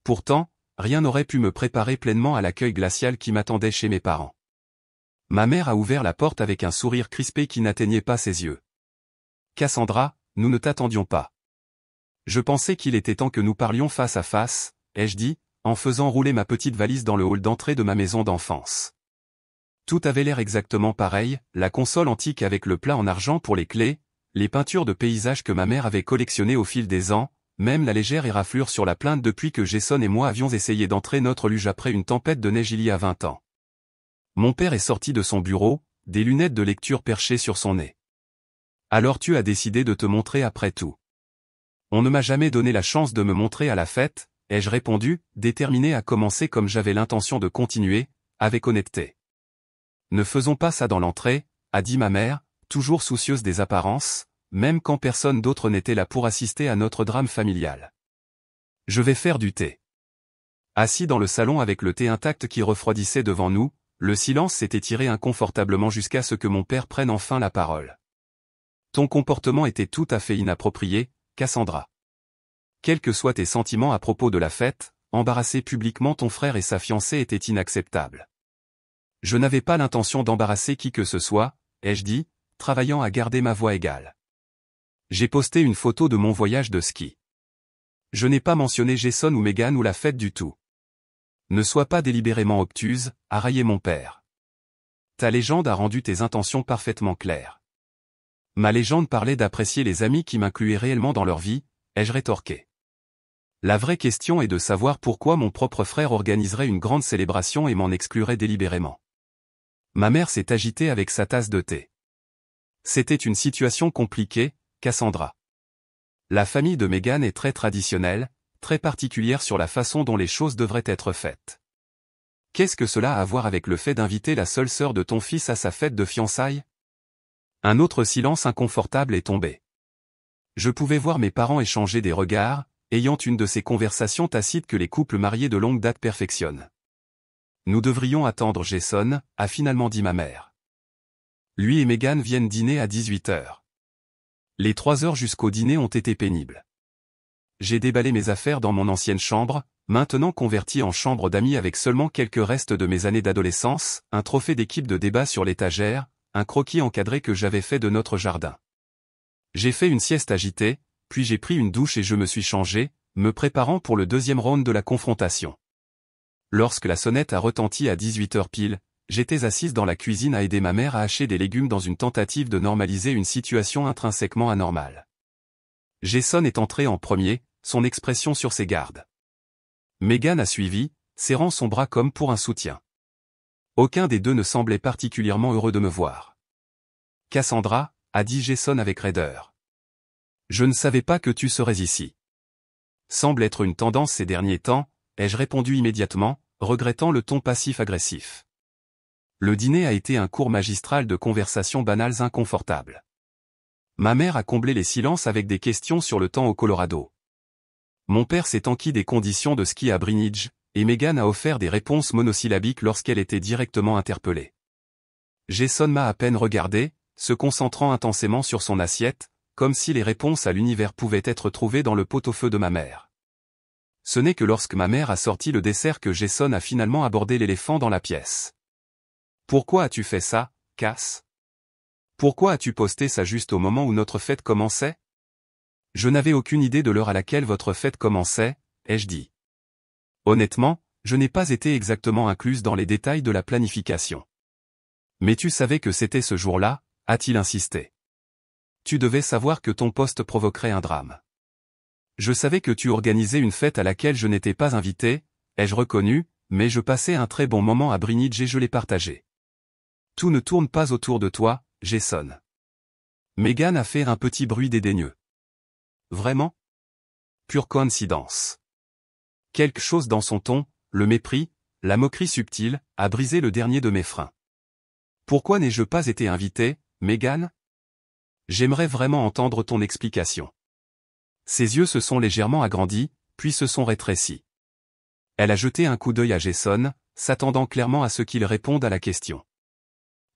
Pourtant, rien n'aurait pu me préparer pleinement à l'accueil glacial qui m'attendait chez mes parents. Ma mère a ouvert la porte avec un sourire crispé qui n'atteignait pas ses yeux. « Cassandra, nous ne t'attendions pas. Je pensais qu'il était temps que nous parlions face à face, » ai-je dit, en faisant rouler ma petite valise dans le hall d'entrée de ma maison d'enfance. Tout avait l'air exactement pareil, la console antique avec le plat en argent pour les clés, les peintures de paysages que ma mère avait collectionnées au fil des ans, même la légère éraflure sur la plainte depuis que Jason et moi avions essayé d'entrer notre luge après une tempête de neige il y a 20 ans. Mon père est sorti de son bureau, des lunettes de lecture perchées sur son nez. « Alors tu as décidé de te montrer après tout. » « On ne m'a jamais donné la chance de me montrer à la fête, » ai-je répondu, déterminé à commencer comme j'avais l'intention de continuer, avec honnêteté. « Ne faisons pas ça dans l'entrée, » a dit ma mère, toujours soucieuse des apparences, même quand personne d'autre n'était là pour assister à notre drame familial. « Je vais faire du thé. » Assis dans le salon avec le thé intact qui refroidissait devant nous, le silence s'est étiré inconfortablement jusqu'à ce que mon père prenne enfin la parole. « Ton comportement était tout à fait inapproprié, Cassandra. Quels que soient tes sentiments à propos de la fête, embarrasser publiquement ton frère et sa fiancée était inacceptable. » Je n'avais pas l'intention d'embarrasser qui que ce soit, ai-je dit, travaillant à garder ma voix égale. J'ai posté une photo de mon voyage de ski. Je n'ai pas mentionné Jason ou Megan ou la fête du tout. Ne sois pas délibérément obtuse, a raillé mon père. Ta légende a rendu tes intentions parfaitement claires. Ma légende parlait d'apprécier les amis qui m'incluaient réellement dans leur vie, ai-je rétorqué. La vraie question est de savoir pourquoi mon propre frère organiserait une grande célébration et m'en exclurait délibérément. Ma mère s'est agitée avec sa tasse de thé. C'était une situation compliquée, Cassandra. La famille de Megan est très traditionnelle, très particulière sur la façon dont les choses devraient être faites. Qu'est-ce que cela a à voir avec le fait d'inviter la seule sœur de ton fils à sa fête de fiançailles ? Un autre silence inconfortable est tombé. Je pouvais voir mes parents échanger des regards, ayant une de ces conversations tacites que les couples mariés de longue date perfectionnent. Nous devrions attendre Jason, a finalement dit ma mère. Lui et Megan viennent dîner à 18h. Les 3 heures jusqu'au dîner ont été pénibles. J'ai déballé mes affaires dans mon ancienne chambre, maintenant convertie en chambre d'amis avec seulement quelques restes de mes années d'adolescence, un trophée d'équipe de débat sur l'étagère, un croquis encadré que j'avais fait de notre jardin. J'ai fait une sieste agitée, puis j'ai pris une douche et je me suis changé, me préparant pour le 2e round de la confrontation. Lorsque la sonnette a retenti à 18h pile, j'étais assise dans la cuisine à aider ma mère à hacher des légumes dans une tentative de normaliser une situation intrinsèquement anormale. Jason est entré en premier, son expression sur ses gardes. Megan a suivi, serrant son bras comme pour un soutien. Aucun des deux ne semblait particulièrement heureux de me voir. « Cassandra » a dit Jason avec raideur. « Je ne savais pas que tu serais ici. » Semble être une tendance ces derniers temps, ai-je répondu immédiatement, regrettant le ton passif-agressif. Le dîner a été un cours magistral de conversations banales inconfortables. Ma mère a comblé les silences avec des questions sur le temps au Colorado. Mon père s'est enquis des conditions de ski à Brinidge, et Megan a offert des réponses monosyllabiques lorsqu'elle était directement interpellée. Jason m'a à peine regardé, se concentrant intensément sur son assiette, comme si les réponses à l'univers pouvaient être trouvées dans le pot-au-feu de ma mère. Ce n'est que lorsque ma mère a sorti le dessert que Jason a finalement abordé l'éléphant dans la pièce. « Pourquoi as-tu fait ça, Cass ? Pourquoi as-tu posté ça juste au moment où notre fête commençait ? Je n'avais aucune idée de l'heure à laquelle votre fête commençait, ai-je dit. Honnêtement, je n'ai pas été exactement incluse dans les détails de la planification. Mais tu savais que c'était ce jour-là, a-t-il insisté. Tu devais savoir que ton poste provoquerait un drame. Je savais que tu organisais une fête à laquelle je n'étais pas invité, ai-je reconnu, mais je passais un très bon moment à Bridge et je l'ai partagé. Tout ne tourne pas autour de toi, Jason. Megan a fait un petit bruit dédaigneux. Vraiment? Pure coïncidence. Quelque chose dans son ton, le mépris, la moquerie subtile, a brisé le dernier de mes freins. Pourquoi n'ai-je pas été invité, Megan? J'aimerais vraiment entendre ton explication. Ses yeux se sont légèrement agrandis, puis se sont rétrécis. Elle a jeté un coup d'œil à Jason, s'attendant clairement à ce qu'il réponde à la question.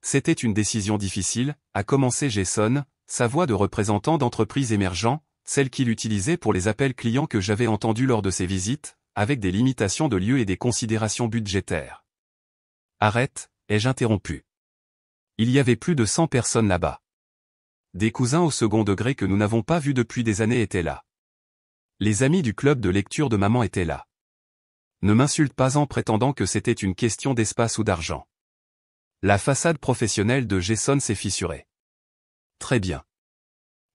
C'était une décision difficile, a commencé Jason, sa voix de représentant d'entreprise émergent, celle qu'il utilisait pour les appels clients que j'avais entendus lors de ses visites, avec des limitations de lieu et des considérations budgétaires. Arrête, ai-je interrompu. Il y avait plus de 100 personnes là-bas. Des cousins au second degré que nous n'avons pas vus depuis des années étaient là. Les amis du club de lecture de maman étaient là. Ne m'insulte pas en prétendant que c'était une question d'espace ou d'argent. La façade professionnelle de Jason s'est fissurée. Très bien.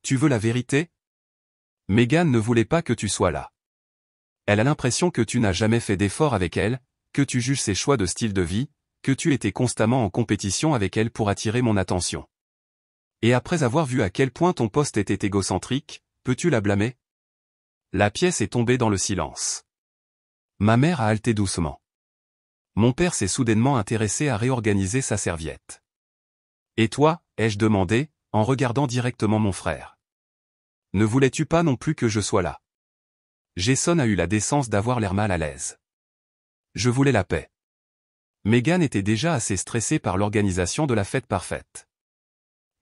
Tu veux la vérité? Megan ne voulait pas que tu sois là. Elle a l'impression que tu n'as jamais fait d'effort avec elle, que tu juges ses choix de style de vie, que tu étais constamment en compétition avec elle pour attirer mon attention. Et après avoir vu à quel point ton poste était égocentrique, peux-tu la blâmer? La pièce est tombée dans le silence. Ma mère a haleté doucement. Mon père s'est soudainement intéressé à réorganiser sa serviette. Et toi, ai-je demandé, en regardant directement mon frère. Ne voulais-tu pas non plus que je sois là? Jason a eu la décence d'avoir l'air mal à l'aise. Je voulais la paix. Megan était déjà assez stressée par l'organisation de la fête parfaite.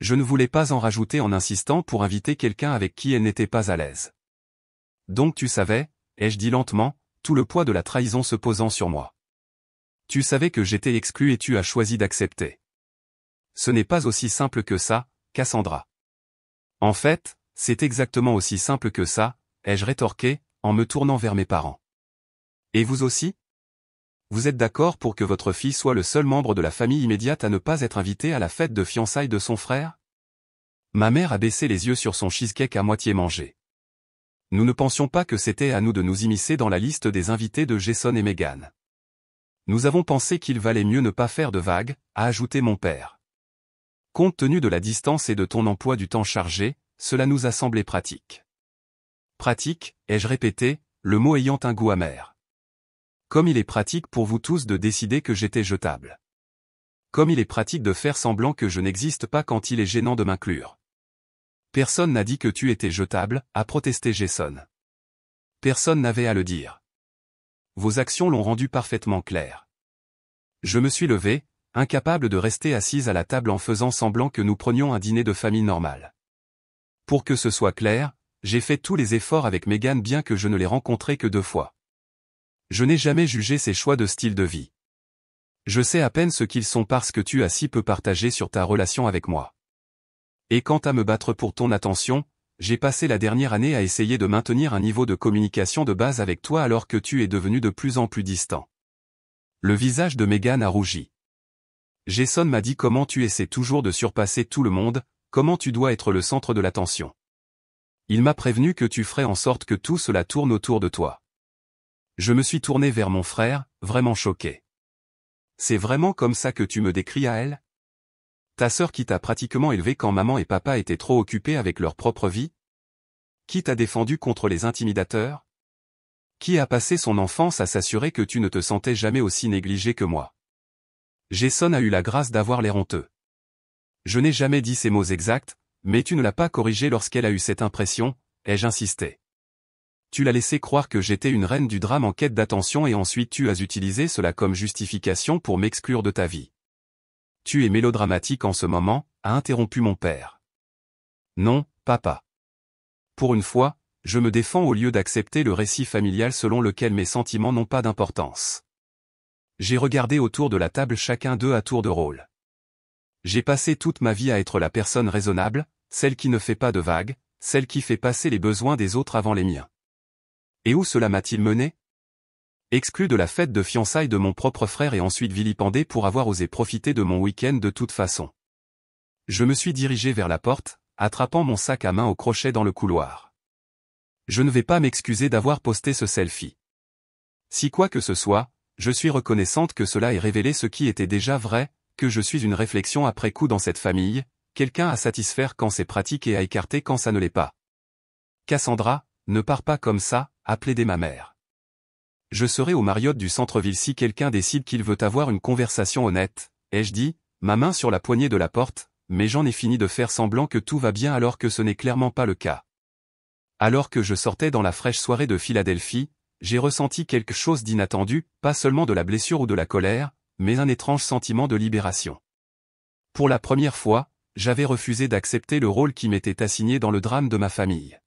Je ne voulais pas en rajouter en insistant pour inviter quelqu'un avec qui elle n'était pas à l'aise. Donc tu savais, ai-je dit lentement, tout le poids de la trahison se posant sur moi. Tu savais que j'étais exclu et tu as choisi d'accepter. Ce n'est pas aussi simple que ça, Cassandra. En fait, c'est exactement aussi simple que ça, ai-je rétorqué, en me tournant vers mes parents. Et vous aussi? Vous êtes d'accord pour que votre fille soit le seul membre de la famille immédiate à ne pas être invité à la fête de fiançailles de son frère? Ma mère a baissé les yeux sur son cheesecake à moitié mangé. Nous ne pensions pas que c'était à nous de nous immiscer dans la liste des invités de Jason et Megan. Nous avons pensé qu'il valait mieux ne pas faire de vagues, a ajouté mon père. Compte tenu de la distance et de ton emploi du temps chargé, cela nous a semblé pratique. Pratique, ai-je répété, le mot ayant un goût amer. Comme il est pratique pour vous tous de décider que j'étais jetable. Comme il est pratique de faire semblant que je n'existe pas quand il est gênant de m'inclure. Personne n'a dit que tu étais jetable, a protesté Jason. Personne n'avait à le dire. Vos actions l'ont rendu parfaitement clair. Je me suis levé, incapable de rester assise à la table en faisant semblant que nous prenions un dîner de famille normal. Pour que ce soit clair, j'ai fait tous les efforts avec Megan bien que je ne l'ai rencontrée que 2 fois. Je n'ai jamais jugé ses choix de style de vie. Je sais à peine ce qu'ils sont parce que tu as si peu partagé sur ta relation avec moi. Et quant à me battre pour ton attention, j'ai passé la dernière année à essayer de maintenir un niveau de communication de base avec toi alors que tu es devenu de plus en plus distant. Le visage de Megan a rougi. Jason m'a dit comment tu essaies toujours de surpasser tout le monde, comment tu dois être le centre de l'attention. Il m'a prévenu que tu ferais en sorte que tout cela tourne autour de toi. Je me suis tourné vers mon frère, vraiment choqué. C'est vraiment comme ça que tu me décris à elle? Ta sœur qui t'a pratiquement élevé quand maman et papa étaient trop occupés avec leur propre vie? Qui t'a défendu contre les intimidateurs? Qui a passé son enfance à s'assurer que tu ne te sentais jamais aussi négligé que moi? Jason a eu la grâce d'avoir l'air honteux. Je n'ai jamais dit ces mots exacts, mais tu ne l'as pas corrigé lorsqu'elle a eu cette impression, ai-je insisté. Tu l'as laissé croire que j'étais une reine du drame en quête d'attention et ensuite tu as utilisé cela comme justification pour m'exclure de ta vie. Tu es mélodramatique en ce moment, a interrompu mon père. Non, papa. Pour une fois, je me défends au lieu d'accepter le récit familial selon lequel mes sentiments n'ont pas d'importance. J'ai regardé autour de la table chacun d'eux à tour de rôle. J'ai passé toute ma vie à être la personne raisonnable, celle qui ne fait pas de vagues, celle qui fait passer les besoins des autres avant les miens. Et où cela m'a-t-il mené? Exclu de la fête de fiançailles de mon propre frère et ensuite vilipendé pour avoir osé profiter de mon week-end de toute façon. Je me suis dirigé vers la porte, attrapant mon sac à main au crochet dans le couloir. Je ne vais pas m'excuser d'avoir posté ce selfie. Si quoi que ce soit, je suis reconnaissante que cela ait révélé ce qui était déjà vrai, que je suis une réflexion après coup dans cette famille, quelqu'un à satisfaire quand c'est pratique et à écarter quand ça ne l'est pas. Cassandra, ne pars pas comme ça, a plaidé ma mère. Je serai au Marriott du centre-ville si quelqu'un décide qu'il veut avoir une conversation honnête, ai-je dit, ma main sur la poignée de la porte, mais j'en ai fini de faire semblant que tout va bien alors que ce n'est clairement pas le cas. Alors que je sortais dans la fraîche soirée de Philadelphie, j'ai ressenti quelque chose d'inattendu, pas seulement de la blessure ou de la colère, mais un étrange sentiment de libération. Pour la première fois, j'avais refusé d'accepter le rôle qui m'était assigné dans le drame de ma famille.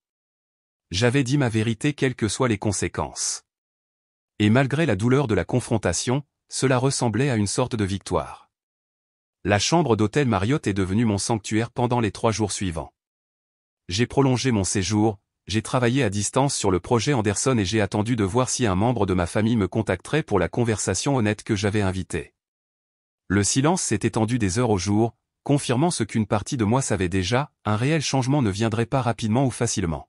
J'avais dit ma vérité quelles que soient les conséquences. Et malgré la douleur de la confrontation, cela ressemblait à une sorte de victoire. La chambre d'hôtel Marriott est devenue mon sanctuaire pendant les 3 jours suivants. J'ai prolongé mon séjour, j'ai travaillé à distance sur le projet Anderson et j'ai attendu de voir si un membre de ma famille me contacterait pour la conversation honnête que j'avais invitée. Le silence s'est étendu des heures au jour, confirmant ce qu'une partie de moi savait déjà, un réel changement ne viendrait pas rapidement ou facilement.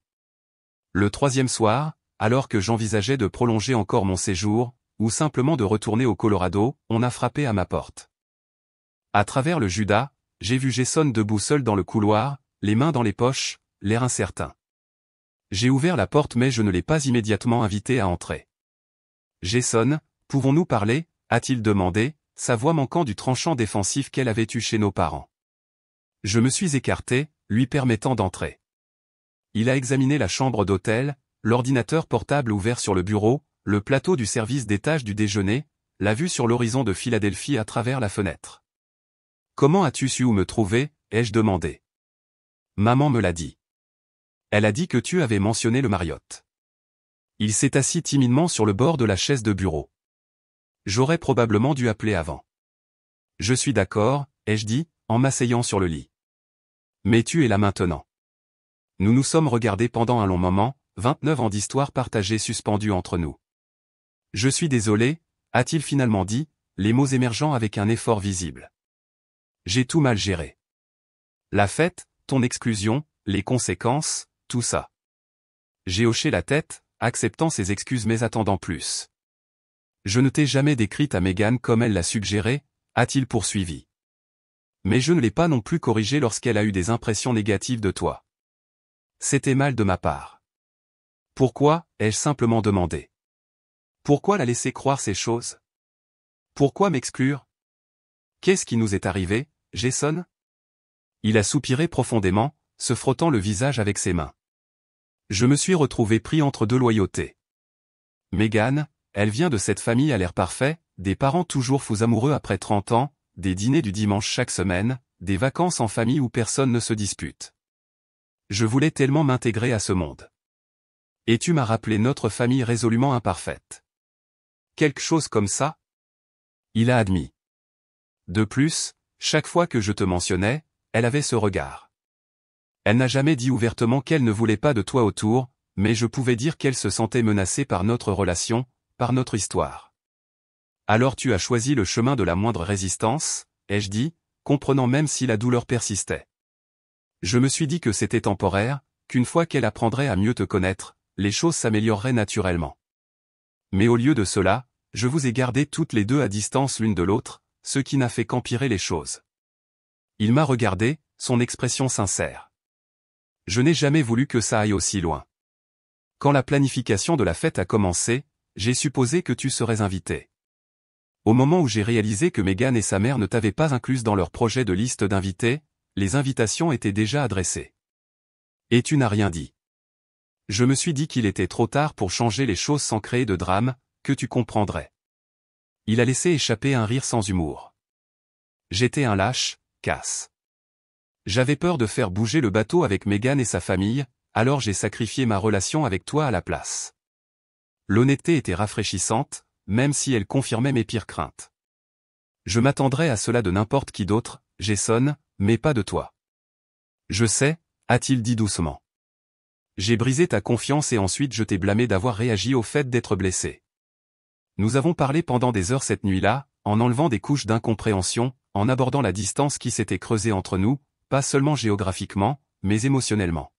Le 3e soir, alors que j'envisageais de prolonger encore mon séjour, ou simplement de retourner au Colorado, on a frappé à ma porte. À travers le Judas, j'ai vu Jason debout seul dans le couloir, les mains dans les poches, l'air incertain. J'ai ouvert la porte mais je ne l'ai pas immédiatement invité à entrer. « Jason, pouvons-nous parler ?» a-t-il demandé, sa voix manquant du tranchant défensif qu'elle avait eu chez nos parents. Je me suis écarté, lui permettant d'entrer. Il a examiné la chambre d'hôtel, l'ordinateur portable ouvert sur le bureau, le plateau du service d'étage du déjeuner, la vue sur l'horizon de Philadelphie à travers la fenêtre. « Comment as-tu su où me trouver ?» ai-je demandé. « Maman me l'a dit. Elle a dit que tu avais mentionné le Marriott. » Il s'est assis timidement sur le bord de la chaise de bureau. J'aurais probablement dû appeler avant. « Je suis d'accord, ai-je dit, en m'asseyant sur le lit. Mais tu es là maintenant. » Nous nous sommes regardés pendant un long moment, 29 ans d'histoire partagée suspendue entre nous. « Je suis désolé, » a-t-il finalement dit, les mots émergeant avec un effort visible. « J'ai tout mal géré. La fête, ton exclusion, les conséquences, tout ça. » J'ai hoché la tête, acceptant ses excuses mais attendant plus. « Je ne t'ai jamais décrite à Megan comme elle l'a suggéré, » a-t-il poursuivi. « Mais je ne l'ai pas non plus corrigée lorsqu'elle a eu des impressions négatives de toi. C'était mal de ma part. Pourquoi, ai-je simplement demandé. Pourquoi la laisser croire ces choses? Pourquoi m'exclure? Qu'est-ce qui nous est arrivé, Jason? Il a soupiré profondément, se frottant le visage avec ses mains. Je me suis retrouvé pris entre 2 loyautés. Megan, elle vient de cette famille à l'air parfait, des parents toujours fous amoureux après 30 ans, des dîners du dimanche chaque semaine, des vacances en famille où personne ne se dispute. Je voulais tellement m'intégrer à ce monde. Et tu m'as rappelé notre famille résolument imparfaite. Quelque chose comme ça? Il a admis. De plus, chaque fois que je te mentionnais, elle avait ce regard. Elle n'a jamais dit ouvertement qu'elle ne voulait pas de toi autour, mais je pouvais dire qu'elle se sentait menacée par notre relation, par notre histoire. Alors tu as choisi le chemin de la moindre résistance, ai-je dit, comprenant même si la douleur persistait. Je me suis dit que c'était temporaire, qu'une fois qu'elle apprendrait à mieux te connaître, les choses s'amélioreraient naturellement. Mais au lieu de cela, je vous ai gardées toutes les deux à distance l'une de l'autre, ce qui n'a fait qu'empirer les choses. Il m'a regardé, son expression sincère. Je n'ai jamais voulu que ça aille aussi loin. Quand la planification de la fête a commencé, j'ai supposé que tu serais invité. Au moment où j'ai réalisé que Megan et sa mère ne t'avaient pas incluse dans leur projet de liste d'invités, les invitations étaient déjà adressées. Et tu n'as rien dit. Je me suis dit qu'il était trop tard pour changer les choses sans créer de drame, que tu comprendrais. Il a laissé échapper un rire sans humour. J'étais un lâche, Cass. J'avais peur de faire bouger le bateau avec Megan et sa famille, alors j'ai sacrifié ma relation avec toi à la place. L'honnêteté était rafraîchissante, même si elle confirmait mes pires craintes. Je m'attendrais à cela de n'importe qui d'autre, Jason, mais pas de toi. Je sais, a-t-il dit doucement. J'ai brisé ta confiance et ensuite je t'ai blâmé d'avoir réagi au fait d'être blessé. Nous avons parlé pendant des heures cette nuit-là, en enlevant des couches d'incompréhension, en abordant la distance qui s'était creusée entre nous, pas seulement géographiquement, mais émotionnellement.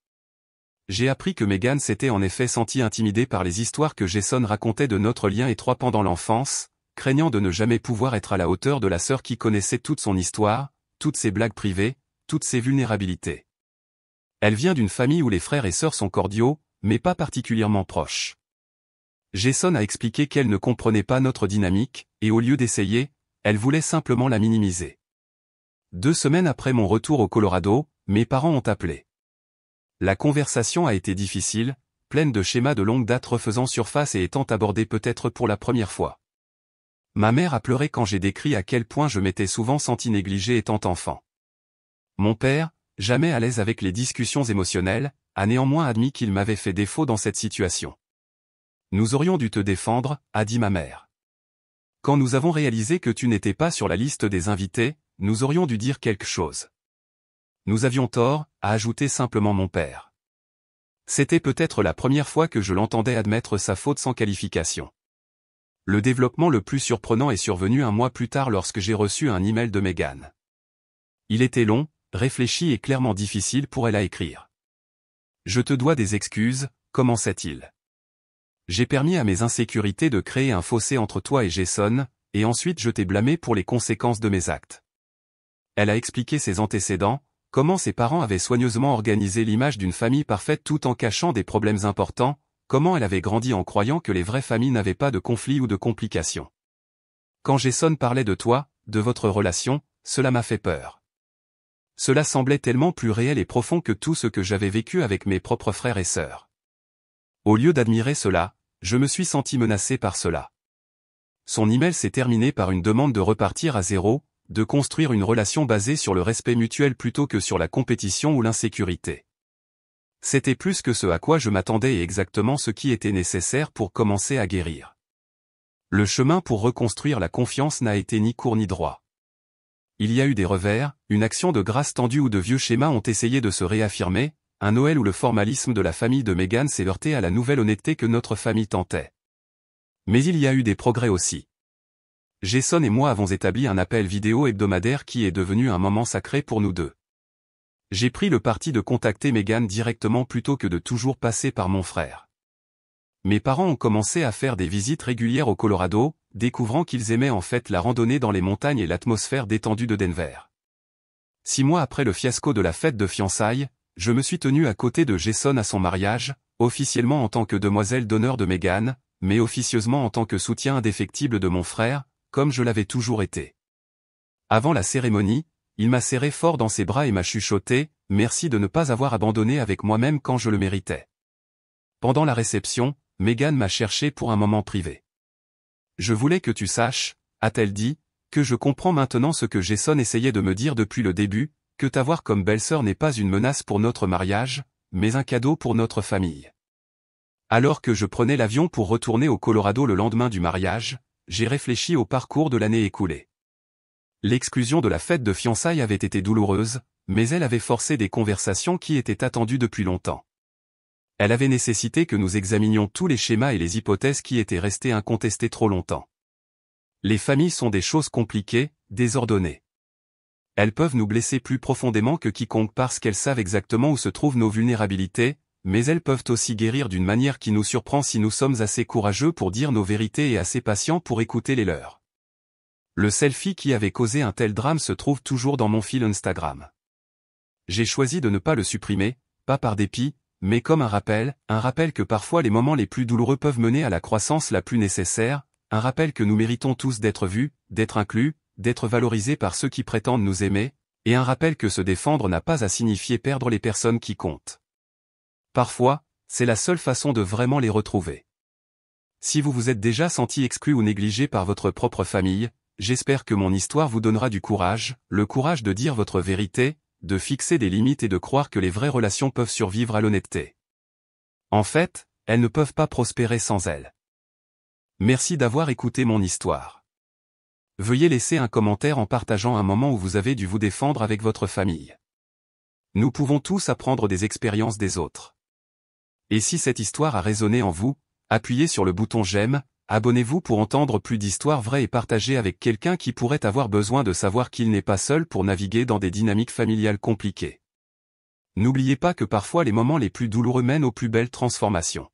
J'ai appris que Megan s'était en effet sentie intimidée par les histoires que Jason racontait de notre lien étroit pendant l'enfance, craignant de ne jamais pouvoir être à la hauteur de la sœur qui connaissait toute son histoire, toutes ses blagues privées, toutes ses vulnérabilités. Elle vient d'une famille où les frères et sœurs sont cordiaux, mais pas particulièrement proches. Jason a expliqué qu'elle ne comprenait pas notre dynamique, et au lieu d'essayer, elle voulait simplement la minimiser. 2 semaines après mon retour au Colorado, mes parents ont appelé. La conversation a été difficile, pleine de schémas de longue date refaisant surface et étant abordés peut-être pour la première fois. Ma mère a pleuré quand j'ai décrit à quel point je m'étais souvent senti négligé étant enfant. Mon père, jamais à l'aise avec les discussions émotionnelles, a néanmoins admis qu'il m'avait fait défaut dans cette situation. Nous aurions dû te défendre, a dit ma mère. Quand nous avons réalisé que tu n'étais pas sur la liste des invités, nous aurions dû dire quelque chose. Nous avions tort, a ajouté simplement mon père. C'était peut-être la première fois que je l'entendais admettre sa faute sans qualification. Le développement le plus surprenant est survenu un mois plus tard lorsque j'ai reçu un email de Megan. Il était long, réfléchi et clairement difficile pour elle à écrire. Je te dois des excuses, commençait-il. J'ai permis à mes insécurités de créer un fossé entre toi et Jason, et ensuite je t'ai blâmé pour les conséquences de mes actes. Elle a expliqué ses antécédents, comment ses parents avaient soigneusement organisé l'image d'une famille parfaite tout en cachant des problèmes importants, comment elle avait grandi en croyant que les vraies familles n'avaient pas de conflits ou de complications. Quand Jason parlait de toi, de votre relation, cela m'a fait peur. Cela semblait tellement plus réel et profond que tout ce que j'avais vécu avec mes propres frères et sœurs. Au lieu d'admirer cela, je me suis senti menacé par cela. Son email s'est terminé par une demande de repartir à zéro, de construire une relation basée sur le respect mutuel plutôt que sur la compétition ou l'insécurité. C'était plus que ce à quoi je m'attendais et exactement ce qui était nécessaire pour commencer à guérir. Le chemin pour reconstruire la confiance n'a été ni court ni droit. Il y a eu des revers, une action de grâce tendue où de vieux schémas ont essayé de se réaffirmer, un Noël où le formalisme de la famille de Megan s'est heurté à la nouvelle honnêteté que notre famille tentait. Mais il y a eu des progrès aussi. Jason et moi avons établi un appel vidéo hebdomadaire qui est devenu un moment sacré pour nous deux. J'ai pris le parti de contacter Megan directement plutôt que de toujours passer par mon frère. Mes parents ont commencé à faire des visites régulières au Colorado, découvrant qu'ils aimaient en fait la randonnée dans les montagnes et l'atmosphère détendue de Denver. 6 mois après le fiasco de la fête de fiançailles, je me suis tenu à côté de Jason à son mariage, officiellement en tant que demoiselle d'honneur de Megan, mais officieusement en tant que soutien indéfectible de mon frère, comme je l'avais toujours été. Avant la cérémonie, il m'a serré fort dans ses bras et m'a chuchoté « Merci de ne pas avoir abandonné avec moi-même quand je le méritais ». Pendant la réception, Megan m'a cherché pour un moment privé. « Je voulais que tu saches, a-t-elle dit, que je comprends maintenant ce que Jason essayait de me dire depuis le début, que t'avoir comme belle-sœur n'est pas une menace pour notre mariage, mais un cadeau pour notre famille. » Alors que je prenais l'avion pour retourner au Colorado le lendemain du mariage, j'ai réfléchi au parcours de l'année écoulée. L'exclusion de la fête de fiançailles avait été douloureuse, mais elle avait forcé des conversations qui étaient attendues depuis longtemps. Elle avait nécessité que nous examinions tous les schémas et les hypothèses qui étaient restés incontestés trop longtemps. Les familles sont des choses compliquées, désordonnées. Elles peuvent nous blesser plus profondément que quiconque parce qu'elles savent exactement où se trouvent nos vulnérabilités, mais elles peuvent aussi guérir d'une manière qui nous surprend si nous sommes assez courageux pour dire nos vérités et assez patients pour écouter les leurs. Le selfie qui avait causé un tel drame se trouve toujours dans mon fil Instagram. J'ai choisi de ne pas le supprimer, pas par dépit, mais comme un rappel que parfois les moments les plus douloureux peuvent mener à la croissance la plus nécessaire, un rappel que nous méritons tous d'être vus, d'être inclus, d'être valorisés par ceux qui prétendent nous aimer, et un rappel que se défendre n'a pas à signifier perdre les personnes qui comptent. Parfois, c'est la seule façon de vraiment les retrouver. Si vous vous êtes déjà senti exclu ou négligé par votre propre famille, j'espère que mon histoire vous donnera du courage, le courage de dire votre vérité, de fixer des limites et de croire que les vraies relations peuvent survivre à l'honnêteté. En fait, elles ne peuvent pas prospérer sans elles. Merci d'avoir écouté mon histoire. Veuillez laisser un commentaire en partageant un moment où vous avez dû vous défendre avec votre famille. Nous pouvons tous apprendre des expériences des autres. Et si cette histoire a résonné en vous, appuyez sur le bouton j'aime, abonnez-vous pour entendre plus d'histoires vraies et partagez avec quelqu'un qui pourrait avoir besoin de savoir qu'il n'est pas seul pour naviguer dans des dynamiques familiales compliquées. N'oubliez pas que parfois les moments les plus douloureux mènent aux plus belles transformations.